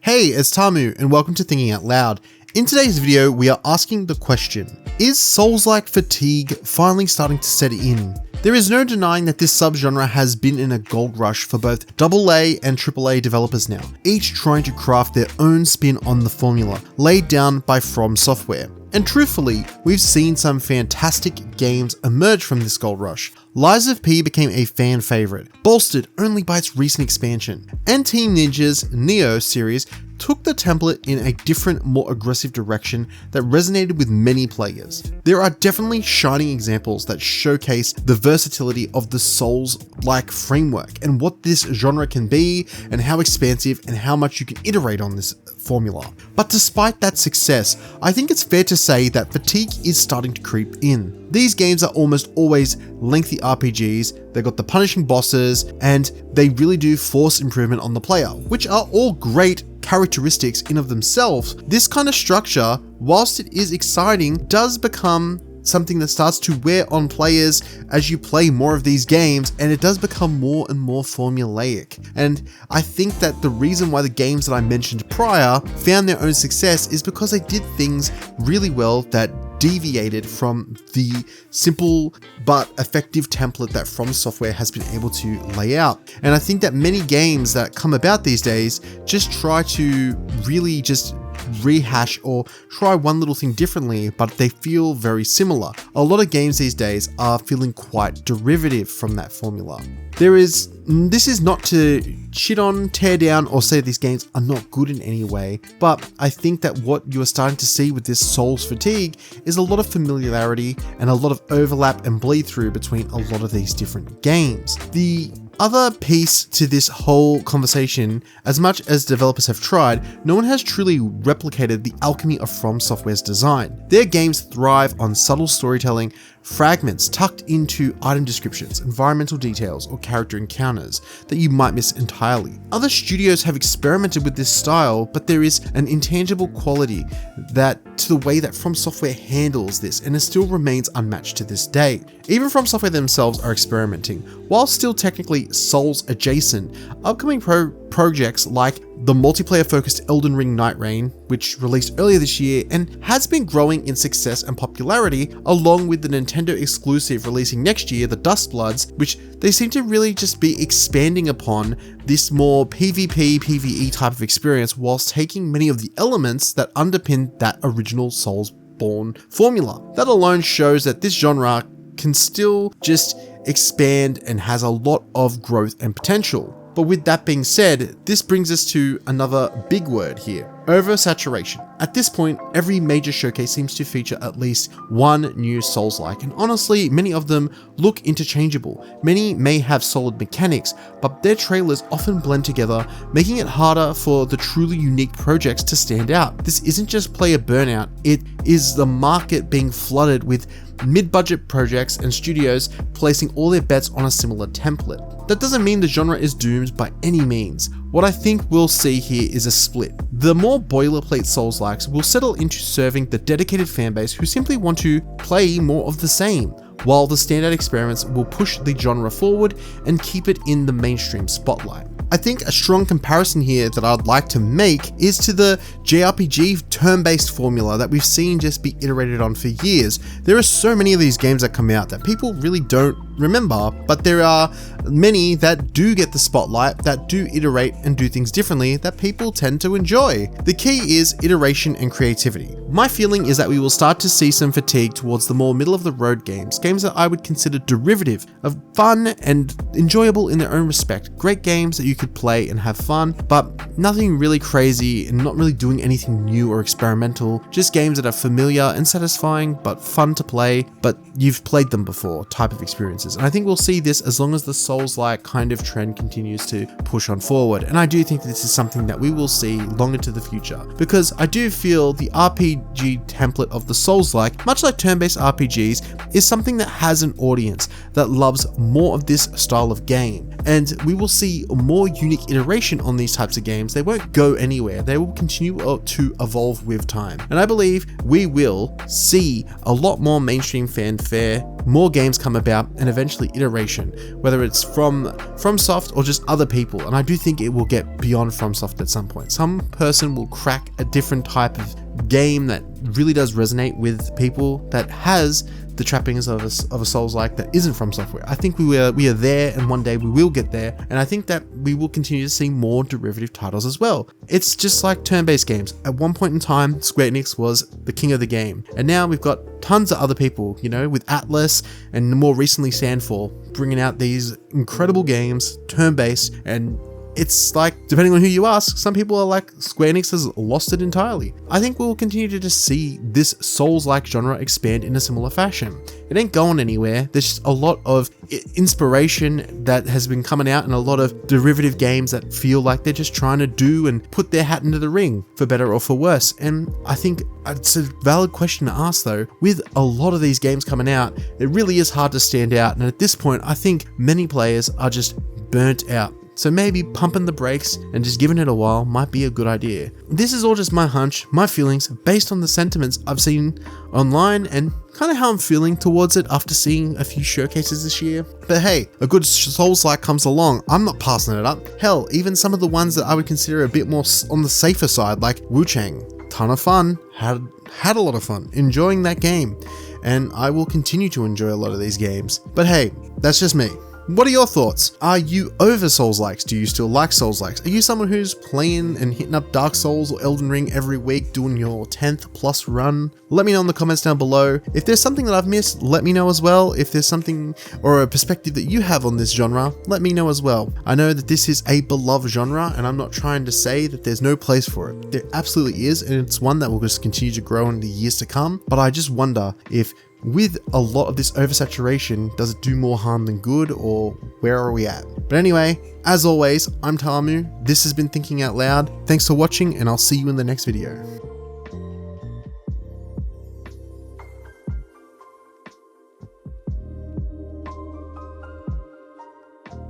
Hey, it's Tamu and welcome to Thinking Out Loud. In today's video, we are asking the question, is Souls-like fatigue finally starting to set in? There is no denying that this subgenre has been in a gold rush for both AA and AAA developers now, each trying to craft their own spin on the formula laid down by FromSoftware. And truthfully, we've seen some fantastic games emerge from this gold rush. Lies of P became a fan favorite, bolstered only by its recent expansion, and Team Ninja's Nioh series took the template in a different, more aggressive direction that resonated with many players. There are definitely shining examples that showcase the versatility of the Souls-like framework and what this genre can be and how expansive and how much you can iterate on this formula. But despite that success, I think it's fair to say that fatigue is starting to creep in. These games are almost always lengthy RPGs, they've got the punishing bosses, and they really do force improvement on the player, which are all great characteristics in of themselves. This kind of structure, whilst it is exciting, does become something that starts to wear on players as you play more of these games, and it does become more and more formulaic. And I think that the reason why the games that I mentioned prior found their own success is because they did things really well that deviated from the simple but effective template that FromSoftware has been able to lay out. And I think that many games that come about these days just try to really just rehash or try one little thing differently, but they feel very similar. A lot of games these days are feeling quite derivative from that formula. This is not to shit on, tear down, or say these games are not good in any way, but I think that what you are starting to see with this Souls fatigue is a lot of familiarity and a lot of overlap and bleed through between a lot of these different games. The other piece to this whole conversation, as much as developers have tried, no one has truly replicated the alchemy of FromSoftware's design. Their games thrive on subtle storytelling, fragments tucked into item descriptions, environmental details, or character encounters that you might miss entirely. Other studios have experimented with this style, but there is an intangible quality to the way that FromSoftware handles this, and it still remains unmatched to this day. Even FromSoftware themselves are experimenting. While still technically Souls adjacent, upcoming projects like the multiplayer-focused Elden Ring Night Rain, which released earlier this year and has been growing in success and popularity, along with the Nintendo exclusive releasing next year, the Duskbloods, which they seem to really just be expanding upon this more PvP, PvE type of experience, whilst taking many of the elements that underpin that original Soulsborne formula. That alone shows that this genre can still just expand and has a lot of growth and potential. But with that being said, this brings us to another big word here, oversaturation. At this point, every major showcase seems to feature at least one new Souls-like, and honestly, many of them look interchangeable. Many may have solid mechanics, but their trailers often blend together, making it harder for the truly unique projects to stand out. This isn't just player burnout, it is the market being flooded with mid-budget projects and studios placing all their bets on a similar template. That doesn't mean the genre is doomed by any means. What I think we'll see here is a split. The more boilerplate Souls-likes will settle into serving the dedicated fanbase who simply want to play more of the same, while the standout experiments will push the genre forward and keep it in the mainstream spotlight. I think a strong comparison here that I'd like to make is to the JRPG turn-based formula that we've seen just be iterated on for years. There are so many of these games that come out that people really don't remember, but there are many that do get the spotlight, that do iterate and do things differently that people tend to enjoy. The key is iteration and creativity. My feeling is that we will start to see some fatigue towards the more middle-of-the-road games that I would consider derivative of fun and enjoyable in their own respect. Great games that you could play and have fun, but nothing really crazy and not really doing anything new or experimental, just games that are familiar and satisfying but fun to play, but you've played them before type of experiences. And I think we'll see this as long as the Souls-like kind of trend continues to push on forward. And I do think this is something that we will see long into the future, because I do feel the RPG template of the Souls-like, much like turn-based RPGs, is something that has an audience that loves more of this style of game. And we will see more unique iteration on these types of games. They won't go anywhere. They will continue to evolve with time. And I believe we will see a lot more mainstream fanfare more games come about and eventually iteration, whether it's from FromSoft or just other people. And I do think it will get beyond FromSoft at some point. Some person will crack a different type of game that really does resonate with people, that has the trappings of a Souls-like that isn't FromSoftware. I think we are there, and one day we will get there, and I think that we will continue to see more derivative titles as well. It's just like turn-based games. At one point in time, Square Enix was the king of the game, and now we've got tons of other people, you know, with Atlas and more recently Sandfall, bringing out these incredible games, turn-based, and it's like, depending on who you ask, some people are like, Square Enix has lost it entirely. I think we'll continue to just see this Souls-like genre expand in a similar fashion. It ain't going anywhere. There's just a lot of inspiration that has been coming out, and a lot of derivative games that feel like they're just trying to do and put their hat into the ring, for better or for worse. And I think it's a valid question to ask though. With a lot of these games coming out, it really is hard to stand out. And at this point, I think many players are just burnt out. So maybe pumping the brakes and just giving it a while might be a good idea. This is all just my hunch, my feelings, based on the sentiments I've seen online and kind of how I'm feeling towards it after seeing a few showcases this year. But hey, a good Souls-like comes along, I'm not passing it up. Hell, even some of the ones that I would consider a bit more on the safer side, like Wu Chang. Ton of fun, had a lot of fun enjoying that game, and I will continue to enjoy a lot of these games. But hey, that's just me. What are your thoughts? Are you over Souls-likes? Do you still like Souls-likes? Are you someone who's playing and hitting up Dark Souls or Elden Ring every week, doing your 10th plus run? Let me know in the comments down below. If there's something that I've missed, let me know as well. If there's something or a perspective that you have on this genre, let me know as well. I know that this is a beloved genre, and I'm not trying to say that there's no place for it. There absolutely is, and it's one that will just continue to grow in the years to come. But I just wonder if, with a lot of this oversaturation, does it do more harm than good, or where are we at? But anyway, as always, I'm Tamu. This has been Thinking Out Loud. Thanks for watching, and I'll see you in the next video.